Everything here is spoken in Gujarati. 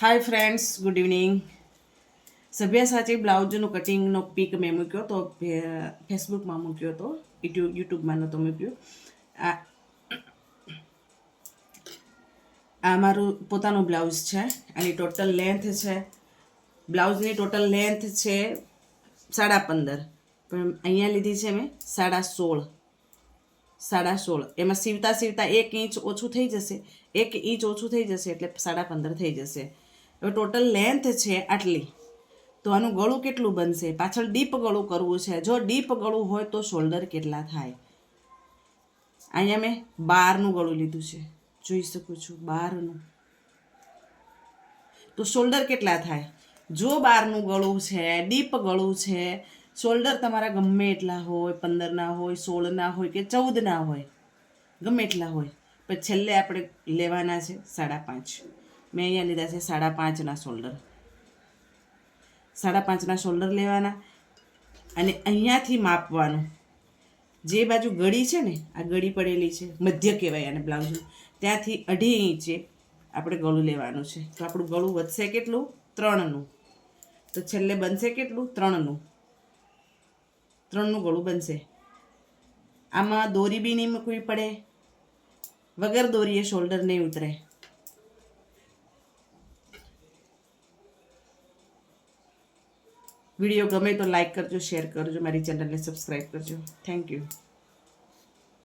હાય ફ્રેન્ડ્સ, ગુડ ઇવનિંગ. સભ્યસાચી બ્લાઉઝનું કટિંગનો પિક મેં મૂક્યો તો ફેસબુકમાં મૂક્યો હતો, યુટ્યુબમાં નહોતો મૂક્યો. આ આ મારું પોતાનું બ્લાઉઝ છે. આની ટોટલ લેન્થ છે, બ્લાઉઝની ટોટલ લેન્થ છે 15.5, પણ અહીંયા લીધી છે મેં 16.5. એમાં સીવતા 1 ઇંચ ઓછું થઈ જશે, 1 ઇંચ ઓછું થઈ જશે એટલે 15.5 થઈ જશે. હવે ટોટલ લેન્થ છે આટલી, તો આનું ગળું કેટલું બનશે? પાછળ ડીપ ગળું કરવું છે. જો ડીપ ગળું હોય તો શોલ્ડર કેટલા થાય? અહીંયા મેં 12નું ગળું લીધું છે, જોઈ શકું છું 12નું. તો શોલ્ડર કેટલા થાય? જો 12નું ગળું છે, ડીપ ગળું છે, શોલ્ડર તમારા ગમે એટલા હોય, 15ના હોય, 16ના હોય કે 14ના હોય, ગમે એટલા હોય, પણ છેલ્લે આપણે લેવાના છે 5.5. મેં અહીંયા લીધા છે 5.5ના શોલ્ડર. 5.5ના શોલ્ડર લેવાના અને અહીંયાથી માપવાનું. જે બાજુ ગળી છે ને, આ ગળી પડેલી છે, મધ્ય કહેવાય આને બ્લાઉઝનું, ત્યાંથી 2.5 ઇંચે આપણે ગળું લેવાનું છે. તો આપણું ગળું વધશે કેટલું? 3નું. તો છેલ્લે બનશે કેટલું? 3નું ગળું બનશે. આમાં દોરી બી નહીં મૂકવી પડે, વગર દોરીએ શોલ્ડર નહીં ઉતરે. વિડીયો ગમે તો લાઈક કરજો, શેર કરજો, મારી ચેનલને સબસ્ક્રાઈબ કરજો. Thank you.